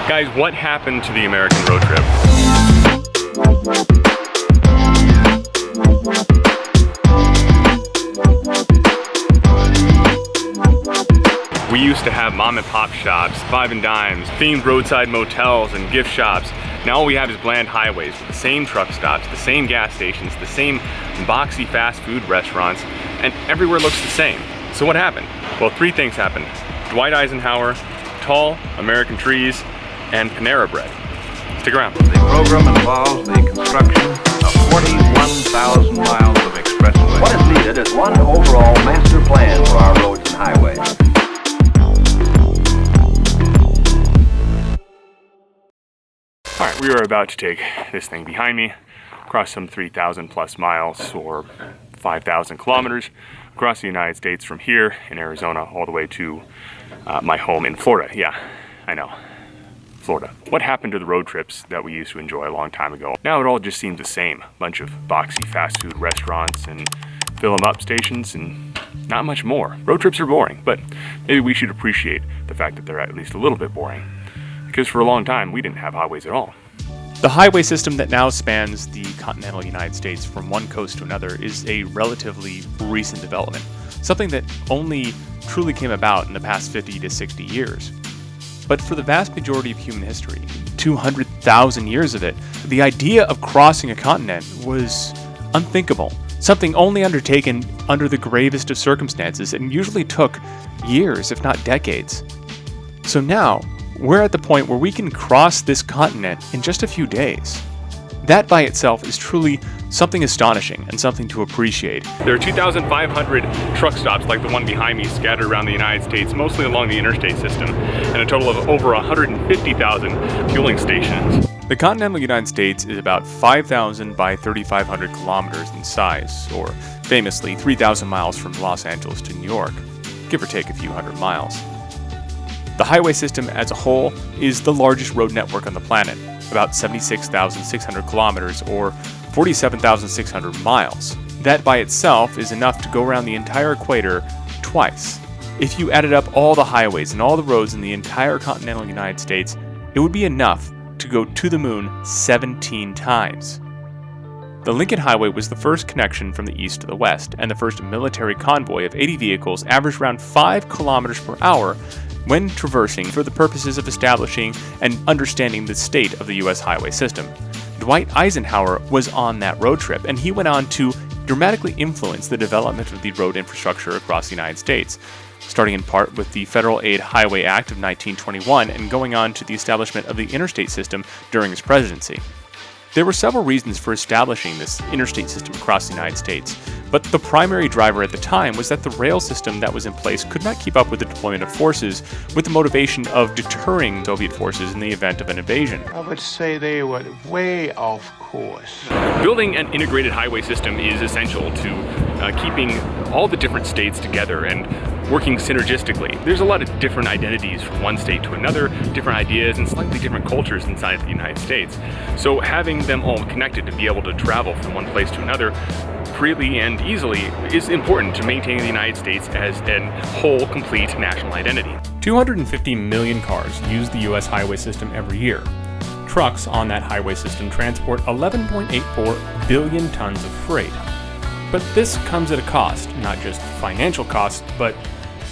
Guys, what happened to the American road trip? We used to have mom and pop shops, five and dimes, themed roadside motels and gift shops. Now all we have is bland highways with the same truck stops, the same gas stations, the same boxy fast food restaurants, and everywhere looks the same. So what happened? Well, three things happened. Dwight Eisenhower, tall American trees, and Panera Bread. Stick around. The program involves the construction of 41,000 miles of expressway. What is needed is one overall master plan for our roads and highways. All right, we are about to take this thing behind me, across some 3,000 plus miles or 5,000 kilometers across the United States from here in Arizona all the way to my home in Florida. Yeah, I know, Florida. What happened to the road trips that we used to enjoy a long time ago? Now it all just seems the same. Bunch of boxy fast food restaurants and fill 'em up stations and not much more. Road trips are boring, but maybe we should appreciate the fact that they're at least a little bit boring. Because for a long time, we didn't have highways at all. The highway system that now spans the continental United States from one coast to another is a relatively recent development, something that only truly came about in the past 50 to 60 years. But for the vast majority of human history, 200,000 years of it, the idea of crossing a continent was unthinkable, something only undertaken under the gravest of circumstances and usually took years, if not decades. So now, we're at the point where we can cross this continent in just a few days. That by itself is truly something astonishing and something to appreciate. There are 2,500 truck stops like the one behind me scattered around the United States, mostly along the interstate system, and a total of over 150,000 fueling stations. The continental United States is about 5,000 by 3,500 kilometers in size, or famously 3,000 miles from Los Angeles to New York, give or take a few hundred miles. The highway system as a whole is the largest road network on the planet, about 76,600 kilometers or 47,600 miles. That by itself is enough to go around the entire equator twice. If you added up all the highways and all the roads in the entire continental United States, it would be enough to go to the moon 17 times. The Lincoln Highway was the first connection from the east to the west, and the first military convoy of 80 vehicles averaged around 5 kilometers per hour when traversing for the purposes of establishing and understanding the state of the U.S. highway system. Dwight Eisenhower was on that road trip, and he went on to dramatically influence the development of the road infrastructure across the United States, starting in part with the Federal Aid Highway Act of 1921 and going on to the establishment of the interstate system during his presidency. There were several reasons for establishing this interstate system across the United States, but the primary driver at the time was that the rail system that was in place could not keep up with the deployment of forces, with the motivation of deterring Soviet forces in the event of an invasion. I would say they were way off course. Building an integrated highway system is essential to keeping all the different states together and working synergistically. There's a lot of different identities from one state to another, different ideas and slightly different cultures inside the United States. So having them all connected to be able to travel from one place to another freely and easily is important to maintaining the United States as a whole, complete national identity. 250 million cars use the U.S. highway system every year. Trucks on that highway system transport 11.84 billion tons of freight. But this comes at a cost, not just financial cost, but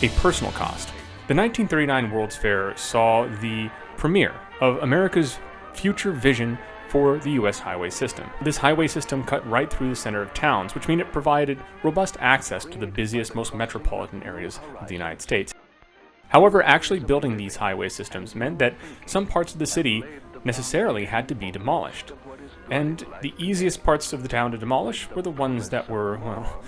a personal cost. The 1939 World's Fair saw the premiere of America's future vision for the U.S. highway system. This highway system cut right through the center of towns, which means it provided robust access to the busiest, most metropolitan areas of the United States. However, actually building these highway systems meant that some parts of the city necessarily had to be demolished. And the easiest parts of the town to demolish were the ones that were, well,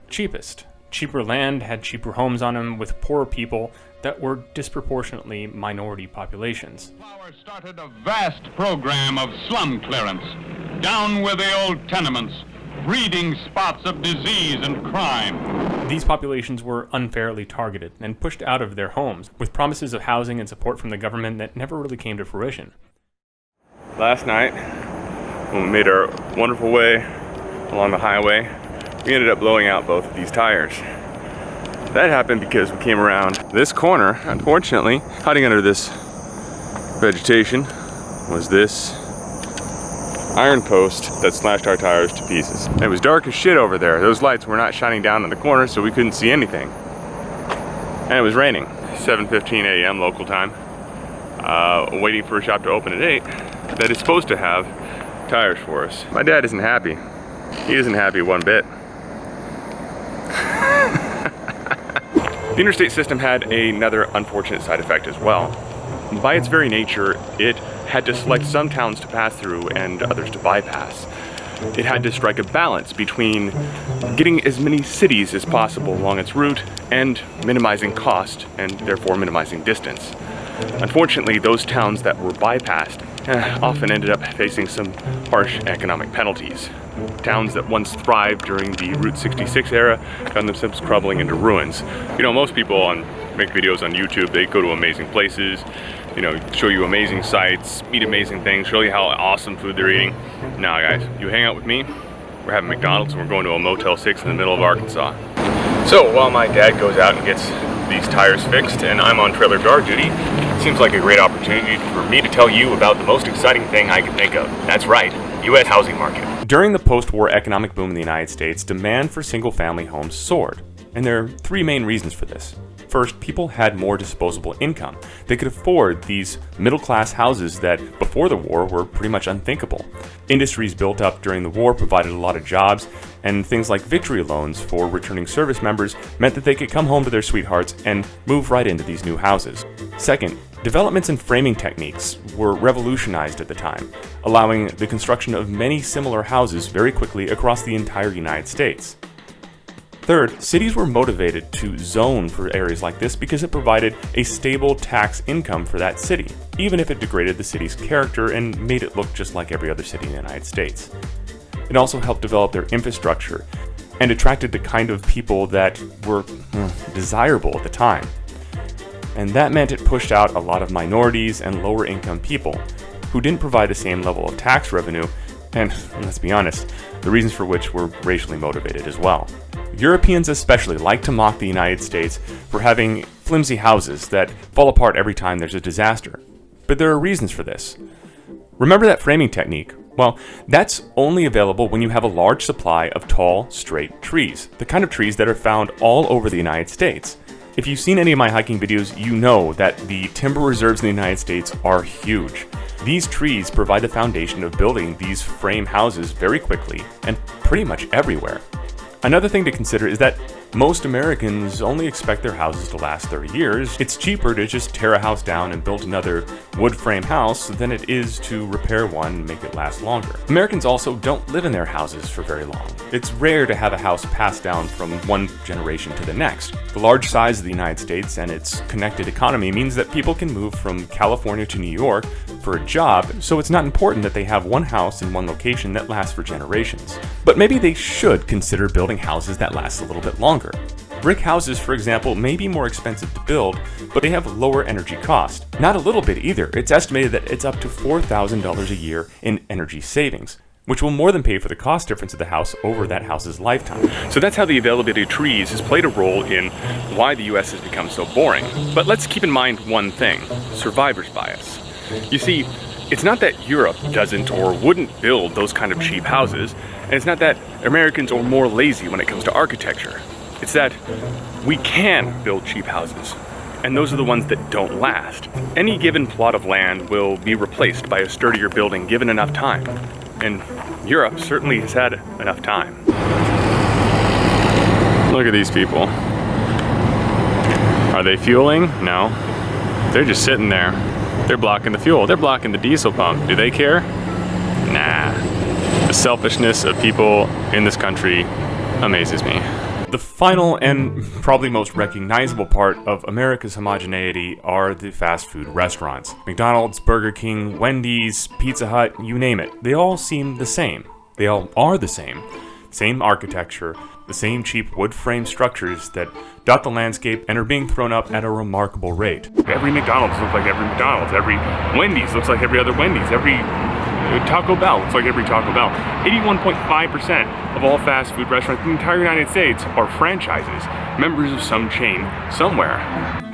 cheapest. Cheaper land had cheaper homes on them with poorer people that were disproportionately minority populations. Power started a vast program of slum clearance, down with the old tenements, breeding spots of disease and crime. These populations were unfairly targeted and pushed out of their homes with promises of housing and support from the government that never really came to fruition. Last night, when we made our wonderful way along the highway, we ended up blowing out both of these tires. That happened because we came around this corner, unfortunately, hiding under this vegetation was this iron post that slashed our tires to pieces. It was dark as shit over there. Those lights were not shining down in the corner, so we couldn't see anything. And it was raining. 7:15 a.m. local time. Waiting for a shop to open at 8 that is supposed to have tires for us. My dad isn't happy. He isn't happy one bit. The interstate system had another unfortunate side effect as well. By its very nature, it had to select some towns to pass through and others to bypass. It had to strike a balance between getting as many cities as possible along its route and minimizing cost and therefore minimizing distance. Unfortunately, those towns that were bypassed often ended up facing some harsh economic penalties. Towns that once thrived during the Route 66 era found themselves crumbling into ruins. You know, most people make videos on YouTube, they go to amazing places, you know, show you amazing sights, eat amazing things, show you how awesome food they're eating. Now guys, you hang out with me, we're having McDonald's and we're going to a Motel 6 in the middle of Arkansas. So while my dad goes out and gets these tires fixed and I'm on trailer guard duty, it seems like a great opportunity for me to tell you about the most exciting thing I can think of. That's right, U.S. housing market. During the post-war economic boom in the United States, demand for single-family homes soared. And there are three main reasons for this. First, people had more disposable income. They could afford these middle-class houses that, before the war, were pretty much unthinkable. Industries built up during the war provided a lot of jobs, and things like victory loans for returning service members meant that they could come home to their sweethearts and move right into these new houses. Second, developments in framing techniques were revolutionized at the time, allowing the construction of many similar houses very quickly across the entire United States. Third, cities were motivated to zone for areas like this because it provided a stable tax income for that city, even if it degraded the city's character and made it look just like every other city in the United States. It also helped develop their infrastructure and attracted the kind of people that were desirable at the time. And that meant it pushed out a lot of minorities and lower income people who didn't provide the same level of tax revenue, and let's be honest, the reasons for which were racially motivated as well. Europeans especially like to mock the United States for having flimsy houses that fall apart every time there's a disaster. But there are reasons for this. Remember that framing technique? Well, that's only available when you have a large supply of tall, straight trees, the kind of trees that are found all over the United States. If you've seen any of my hiking videos, you know that the timber reserves in the United States are huge. These trees provide the foundation of building these frame houses very quickly and pretty much everywhere. Another thing to consider is that most Americans only expect their houses to last 30 years. It's cheaper to just tear a house down and build another wood frame house than it is to repair one and make it last longer. Americans also don't live in their houses for very long. It's rare to have a house passed down from one generation to the next. The large size of the United States and its connected economy means that people can move from California to New York for a job, so it's not important that they have one house in one location that lasts for generations. But maybe they should consider building houses that last a little bit longer. Brick houses, for example, may be more expensive to build, but they have lower energy cost. Not a little bit either. It's estimated that it's up to $4,000 a year in energy savings, which will more than pay for the cost difference of the house over that house's lifetime. So that's how the availability of trees has played a role in why the US has become so boring. But let's keep in mind one thing: survivor's bias. You see, it's not that Europe doesn't or wouldn't build those kind of cheap houses, and it's not that Americans are more lazy when it comes to architecture. It's that we can build cheap houses, and those are the ones that don't last. Any given plot of land will be replaced by a sturdier building given enough time, and Europe certainly has had enough time. Look at these people. Are they fueling? No. They're just sitting there. They're blocking the fuel. They're blocking the diesel pump. Do they care? Nah. The selfishness of people in this country amazes me. The final and probably most recognizable part of America's homogeneity are the fast food restaurants. McDonald's, Burger King, Wendy's, Pizza Hut, you name it. They all seem the same. They all are the same. Same architecture, the same cheap wood frame structures that dot the landscape and are being thrown up at a remarkable rate. Every McDonald's looks like every McDonald's. Every Wendy's looks like every other Wendy's. Every Taco Bell looks like every Taco Bell. 81.5% of all fast food restaurants in the entire United States are franchises, members of some chain somewhere.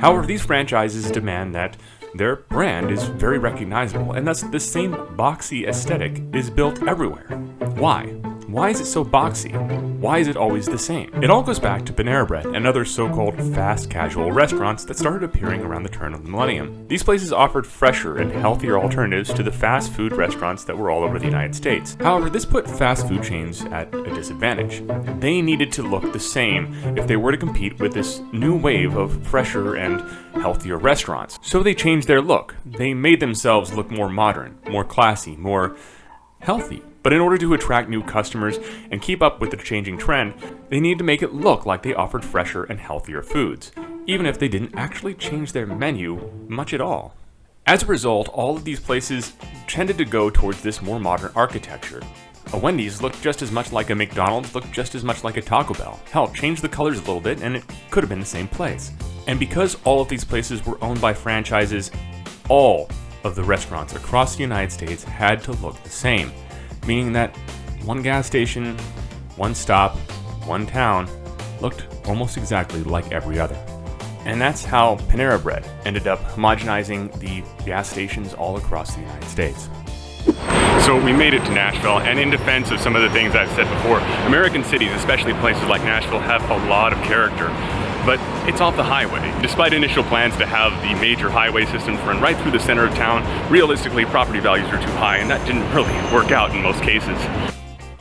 However, these franchises demand that their brand is very recognizable, and thus the same boxy aesthetic is built everywhere. Why? Why is it so boxy? Why is it always the same? It all goes back to Panera Bread and other so-called fast casual restaurants that started appearing around the turn of the millennium. These places offered fresher and healthier alternatives to the fast food restaurants that were all over the United States. However, this put fast food chains at a disadvantage. They needed to look the same if they were to compete with this new wave of fresher and healthier restaurants. So they changed their look. They made themselves look more modern, more classy, more healthy. But in order to attract new customers and keep up with the changing trend, they needed to make it look like they offered fresher and healthier foods, even if they didn't actually change their menu much at all. As a result, all of these places tended to go towards this more modern architecture. A Wendy's looked just as much like a McDonald's, looked just as much like a Taco Bell. Hell, changed the colors a little bit and it could have been the same place. And because all of these places were owned by franchises, all of the restaurants across the United States had to look the same. Meaning that one gas station, one stop, one town looked almost exactly like every other. And that's how Panera Bread ended up homogenizing the gas stations all across the United States. So we made it to Nashville, and in defense of some of the things I've said before, American cities, especially places like Nashville, have a lot of character. But it's off the highway. Despite initial plans to have the major highway systems run right through the center of town, realistically property values are too high, and that didn't really work out in most cases.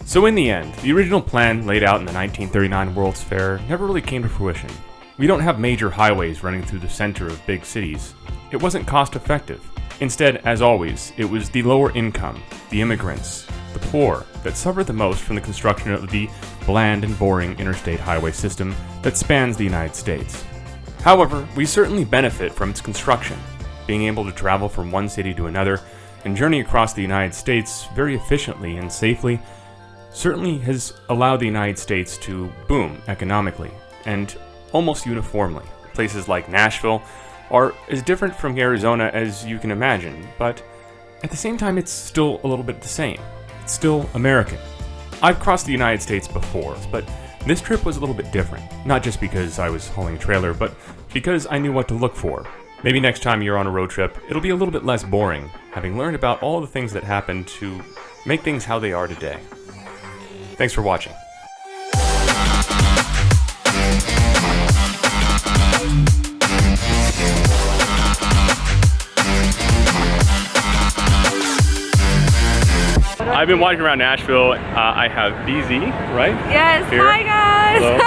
So in the end, the original plan laid out in the 1939 World's Fair never really came to fruition. We don't have major highways running through the center of big cities. It wasn't cost effective. Instead, as always, it was the lower income, the immigrants, the poor, that suffered the most from the construction of the bland and boring interstate highway system that spans the United States. However, we certainly benefit from its construction. Being able to travel from one city to another and journey across the United States very efficiently and safely certainly has allowed the United States to boom economically and almost uniformly. Places like Nashville are as different from Arizona as you can imagine, but at the same time it's still a little bit the same. It's still American. I've crossed the United States before, but this trip was a little bit different. Not just because I was hauling a trailer, but because I knew what to look for. Maybe next time you're on a road trip, it'll be a little bit less boring, having learned about all the things that happened to make things how they are today. Thanks for watching. I've been walking around Nashville. I have BZ, right? Yes, Here. Hi guys! Hello.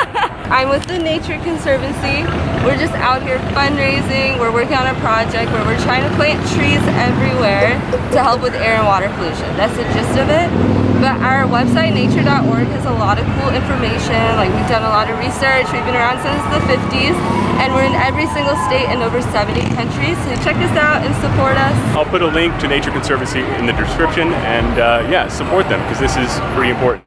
I'm with the Nature Conservancy. We're just out here fundraising. We're working on a project where we're trying to plant trees everywhere to help with air and water pollution. That's the gist of it. But our website, nature.org, has a lot of cool information. Like, we've done a lot of research. We've been around since the 50s, and we're in every single state in over 70 countries. So check us out and support us. I'll put a link to Nature Conservancy in the description, and yeah, support them because this is pretty important.